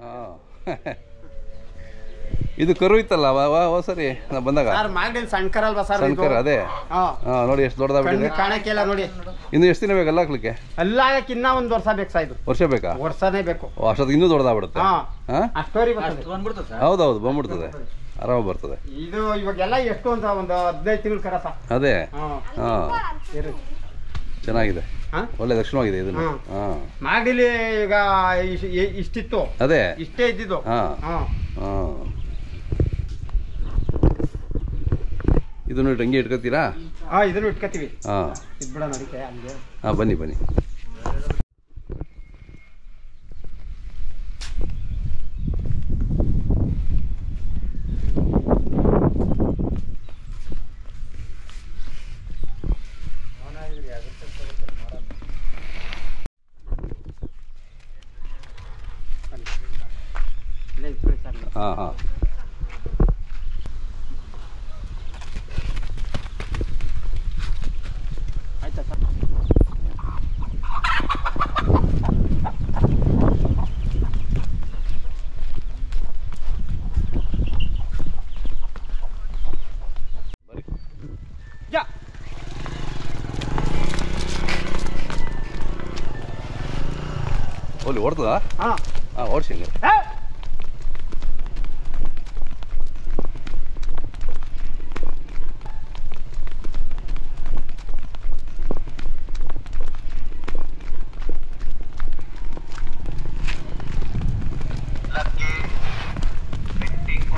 ಹಾಂ ಇದು ಕರು ಇತ್ತಲ್ಲ ಸರಿ ನಾ ಬಂದಾಗ ಸಣ್ಣ ಕರ ಅಲ್ವಾ ಸರ್? ಸಣ್ಣ ಕರ ಅದೇ. ಹಾಂ ನೋಡಿ ಎಷ್ಟು ದೊಡ್ಡದಾಗ್ಬಿಟ್ಟಿದೆ. ಕಾಣಕ್ಕೆಲ್ಲ ನೋಡಿ. ಇನ್ನು ಎಷ್ಟು ದಿನ ಬೇಕಲ್ಲ ಹಾಕ್ಲಿಕ್ಕೆ? ಎಲ್ಲ ಇನ್ನ ಒಂದು ವರ್ಷ ಬೇಕು ಸಾ. ಇದು ವರ್ಷ ಬೇಕಾ? ವರ್ಷನೇ ಬೇಕು. ಅಷ್ಟೊತ್ತಿಗೆ ಇನ್ನೂ ದೊಡ್ಡದಾಗ್ಬಿಡುತ್ತೆ. ಹೌದೌದು ಬಂದ್ಬಿಡ್ತದೆ, ಆರಾಮ ಬರ್ತದೆ. ಇದು ಇವಾಗೆಲ್ಲ ಎಷ್ಟು ಅಂತ ಒಂದು 15 ತಿಂಗಳು ಕರ ಸಾ. ಅದೇ. ಹಾಂ ಚೆನ್ನಾಗಿದೆ, ಒಳ್ಳೆ ಲಕ್ಷಣವಾಗಿದೆ ಇದನ್ನು. ಮಾಡಿಲಿ ಈಗ ಇಷ್ಟಿತ್ತು, ಅದೇ ಇಷ್ಟೇ ಇದ್ದಿದ್ದು. ಇದನ್ನು ಹಂಗೆ ಇಟ್ಕೊತೀರಾ? ಇದನ್ನು ಇಟ್ಕೊತೀವಿ. ಇದು ಬಿಡ ನಡಿಕೆ ಹಂಗೆ. ಬನ್ನಿ ಬನ್ನಿ. ಹಾಂ ಹಾಂ ಆಯ್ತಾ ಸರ್? ಓಲಿ ಓಡ್ತದಾ? ಹಾಂ ಓಡಿಸಿ ಹಂಗೆ.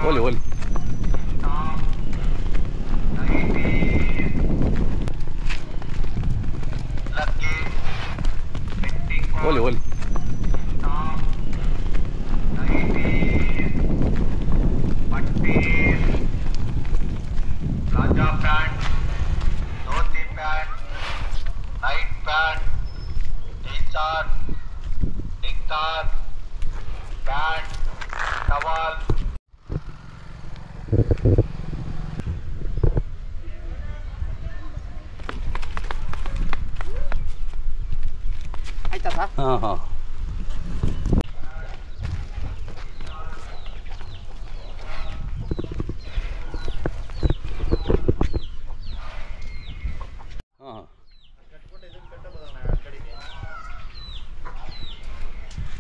ಓಲಿ ಓಲಿ ಓಲಿ ಓಲಿ प्लाजा पैंट, धोती पैंट, नाइट पैंट, टी-शर्ट, निक्कर, पैंट, टवल. ಆಯ್ತಾ ಸರ್? ಹಾಂ ಹಾಂ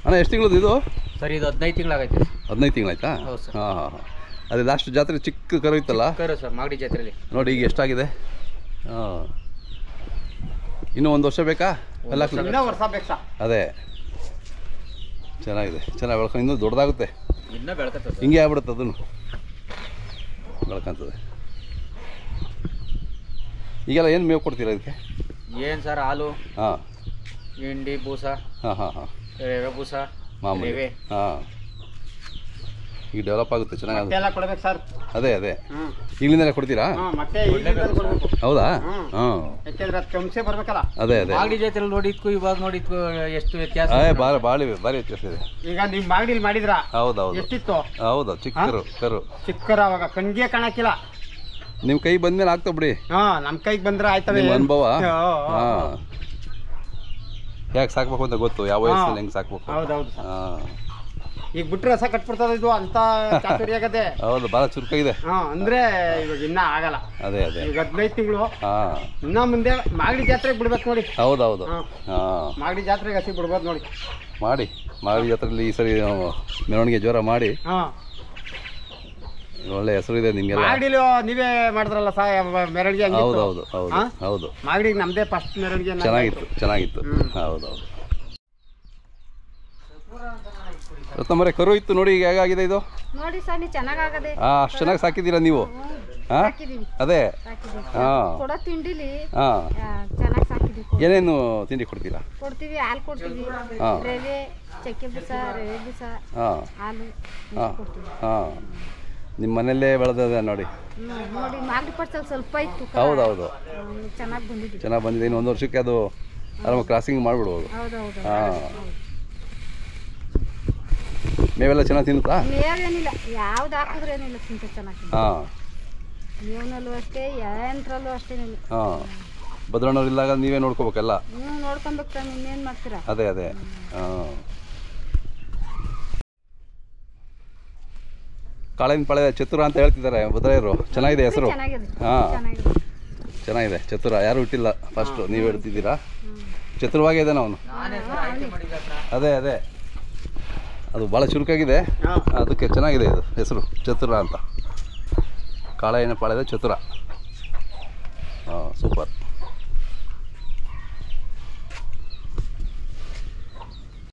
ಅಣ್ಣ ಎಷ್ಟು ತಿಂಗಳದ್ದು ಇದು ಸರ್? ಇದು 15 ತಿಂಗಳಾಗೈತೆ. 15 ತಿಂಗಳಾಯ್ತಾ? ಹೌದು ಸರ್. ಹಾಂ ಹಾಂ ಹಾಂ ಅದೇ ಲಾಸ್ಟ್ ಜಾತ್ರೆ ಚಿಕ್ಕ ಕರು ಇತ್ತಲ್ಲ? ಕರು ಸರ್, ಮಾಗಡಿ ಜಾತ್ರೆಯಲ್ಲಿ. ನೋಡಿ ಈಗ ಎಷ್ಟಾಗಿದೆ. ಹಾಂ ಇನ್ನೂ 1 ವರ್ಷ ಬೇಕಾ? ಎಲ್ಲ ಇನ್ನೂ ವರ್ಷ ಬೇಕಾ? ಅದೇ ಚೆನ್ನಾಗಿದೆ, ಚೆನ್ನಾಗಿ ಬೆಳ್ಕೊಂಡು ಇನ್ನೂ ದೊಡ್ಡದಾಗುತ್ತೆ. ಇನ್ನೂ ಬೆಳ್ಕತ್ತದೆ, ಹಿಂಗೆ ಆಗ್ಬಿಡುತ್ತೆ, ಅದನ್ನು ಬೆಳ್ಕೊಂತದೆ. ಈಗೆಲ್ಲ ಏನು ಮೇವು ಕೊಡ್ತೀರಾ ಇದಕ್ಕೆ? ಏನು ಸರ್? ಹಾಲು, ಹಾಂ, ಹಿಂಡಿ, ಬೂಸ. ಹಾಂ ಹಾಂ ಹಾಂ ರವೆ ಬೂಸ ಮಾಮೂಲಿ. ಹಾಂ ಈಗ ಡೆವಲಪ್ ಆಗುತ್ತೆ, ಚೆನ್ನಾಗಿ ಎಲ್ಲ ಕೊಡ್ಬೇಕು ಸರ್. ಅದೇ ಅದೇ ಈಗಲಿಂದಲೇ ಕೊಡ್ತೀರಾ? ಮತ್ತೆ ಹೌದಾ? ಹಾಂ ಯಾಕೆಂದ್ರೆ ಅದು ಕಂಸೆ ಬರ್ಬೇಕಲ್ಲ. ಅದೇ ಅದೇ ಮಾಗಡಿ ಜಾತ್ರೆಯಲ್ಲಿ ನೋಡಿದ್ಕು ಇವಾಗ ನೋಡಿದ್ಕು ಎಷ್ಟು ವ್ಯತ್ಯಾಸ? ಭಾರಿ ವ್ಯತ್ಯಾಸ ಇದೆ. ಈಗ ನೀವು ಮಾಗಡಿಲಿ ಮಾಡಿದ್ರಾ? ಹೌದೌದು. ಎಷ್ಟಿತ್ತು? ಹೌದಾ? ಚಿಕ್ಕರು ಕರು, ಚಿಕ್ಕರ ಅವಾಗ ಕಣ್ಗೆ ಕಾಣಕ್ಕಿಲ್ಲ. ನಿಮ್ಮ ಕೈ ಬಂದ್ಮೇಲೆ ಆಗ್ತಾ ಬಿಡಿ. ನಮ್ಮ ಕೈಗೆ ಬಂದ್ರೆ ಆಯ್ತವೆ. ನಿಮ್ಮ ಅನುಭವ. ಹಾಂ ಯಾಕೆ ಸಾಕ್ಬೇಕು ಅಂತ ಗೊತ್ತು, ಯಾವ ವಯಸ್ಸಲ್ಲಿ ಹೆಂಗೆ ಸಾಕ್ಬೇಕು. ಹೌದೌದು. ಹಾಂ ಈಗ ಬಿಟ್ರೆ ರಸ ಕಟ್ಬಿಡ್ತದ ಇದು ಅಂತ ಚಾತುರ್ಯ ಆಗದೆ. ಹೌದು, ಭಾಳ ಚುರುಕಾಗಿದೆ. ಅಂದ್ರೆ ಇವಾಗ ಇನ್ನ ಆಗಲ್ಲ. ಅದೇ ಅದೇ ಈಗ 15 ತಿಂಗಳು. ಹಾಂ ಇನ್ನ ಮುಂದೆ ಮಾಗಡಿ ಜಾತ್ರೆಗೆ ಬಿಡ್ಬೇಕು ನೋಡಿ. ಹೌದೌದು. ಹಾಂ ಮಾಗಡಿ ಜಾತ್ರೆಗೆ ಹಸಿ ಬಿಡ್ಬೋದು ನೋಡಿ. ಮಾಡಿ ಮಾಗಡಿ ಜಾತ್ರೆಯಲ್ಲಿ ಈ ಸರಿ ಮೆರವಣಿಗೆ ಜೋರ ಮಾಡಿ. ಹಾಂ ಒಳ್ಳೆ ಹೆಸರು ಇದೆ ನಿಮ್ಗೆಲ್ಲ. ಮಾಗಡಿಲು ನೀವೇ ಮಾಡಿದ್ರಲ್ಲ ಸಾ ಮೆರವಣಿಗೆ? ಹೌದೌದು ಹೌದು ಹೌದು. ಮಾಗಡಿಗೆ ನಮ್ದೇ ಫಸ್ಟ್ ಮೆರವಣಿಗೆ. ಚೆನ್ನಾಗಿತ್ತು. ಹೌದೌದು. ರತ್ನಮ್ಮರೇ ಕರು ಇತ್ತು ನೋಡಿ, ಈಗ ಹೇಗಾಗಿದೆ ಇದು ನೋಡಿ ಸರ್? ನೀವು ಚೆನ್ನಾಗದೆ. ಅಷ್ಟು ಚೆನ್ನಾಗಿ ಸಾಕಿದ್ದೀರಾ ನೀವು? ಅದೇ. ಹಾಂ ಕೊಡೋ ತಿಂಡಿಲಿ ಹಾಂ ಚೆನ್ನಾಗಿ ಸಾಕಿದೀವಿ. ಏನೇನು ತಿಂಡಿ ಕೊಡ್ತೀರಾ? ಕೊಡ್ತೀವಿ, ಹಾಲು ಕೊಡ್ತೀವಿ, ರವೆ, ಚಕ್ಕೆ ಬೂಸ, ರವೆ ಬೂಸ, ಹಾಲು ಕೊಡ್ತೀವಿ. ಹಾಂ ನಿಮ್ಮ ಮನೆಯಲ್ಲೇ ಬೆಳೆದ ನೋಡಿ. ನೋಡಿ ಮಾಗಡಿ ಪಡ್ಸಲ್ ಸ್ವಲ್ಪ ಇತ್ತು. ಹೌದೌದು, ಚೆನ್ನಾಗಿ ಬಂದಿದೆ. ಇನ್ನು 1 ವರ್ಷಕ್ಕೆ ಅದು ಆರಾಮ ಕ್ರಾಸಿಂಗ್ ಮಾಡಿಬಿಡ್ಬೋದು. ಹೌದೌದು. ಹಾಂ ಮೇವೆಲ್ಲ ಚೆನ್ನಾಗಿ ತಿನ್ನುತ್ತಾ? ಮೇವೇನಿಲ್ಲ, ಯಾವ್ದು ಹಾಕಿದ್ರೆ ಏನಿಲ್ಲ, ತಿಂತ ಚೆನ್ನಾಗಿ. ಹಾಂ ಮೇವ್ನಲ್ಲೂ ಅಷ್ಟೇ, ಯಂತ್ರಲ್ಲೂ ಅಷ್ಟೇನಿಲ್ಲ. ಹಾಂ ಭದ್ರಣ್ಣವ್ರು ಇಲ್ಲಾಗ ನೀವೇ ನೋಡ್ಕೋಬೇಕಲ್ಲ. ನೋಡ್ಕೊಬೇಕು ತಾನೆ, ಇನ್ನೇನು ಮಾಡ್ತೀರಾ? ಅದೇ ಹಾಂ ಕಾಳಿನ ಪಾಳ್ಯ ಚತುರ ಅಂತ ಹೇಳ್ತಿದ್ದಾರೆ ಭದ್ರಾಯರು. ಚೆನ್ನಾಗಿದೆ ಹೆಸರು. ಚೆನ್ನಾಗಿದೆ ಹಾಂ ಚೆನ್ನಾಗಿದೆ. ಚೆನ್ನಾಗಿದೆ ಚತುರ. ಯಾರು ಹುಟ್ಟಿಲ್ಲ ಫಸ್ಟು, ನೀವು ಹೇಳ್ತಿದ್ದೀರಾ. ಚತುರವಾಗಿದ್ದಾನೆ ಅವನು. ಅದೇ ಅದೇ ಅದು ಭಾಳ ಚುರುಕಾಗಿದೆ, ಅದಕ್ಕೆ ಚೆನ್ನಾಗಿದೆ ಇದು ಹೆಸರು ಚತುರ ಅಂತ. ಕಾಳಿನ ಪಾಳ್ಯದ ಚತುರ. ಹಾಂ ಸೂಪರ್.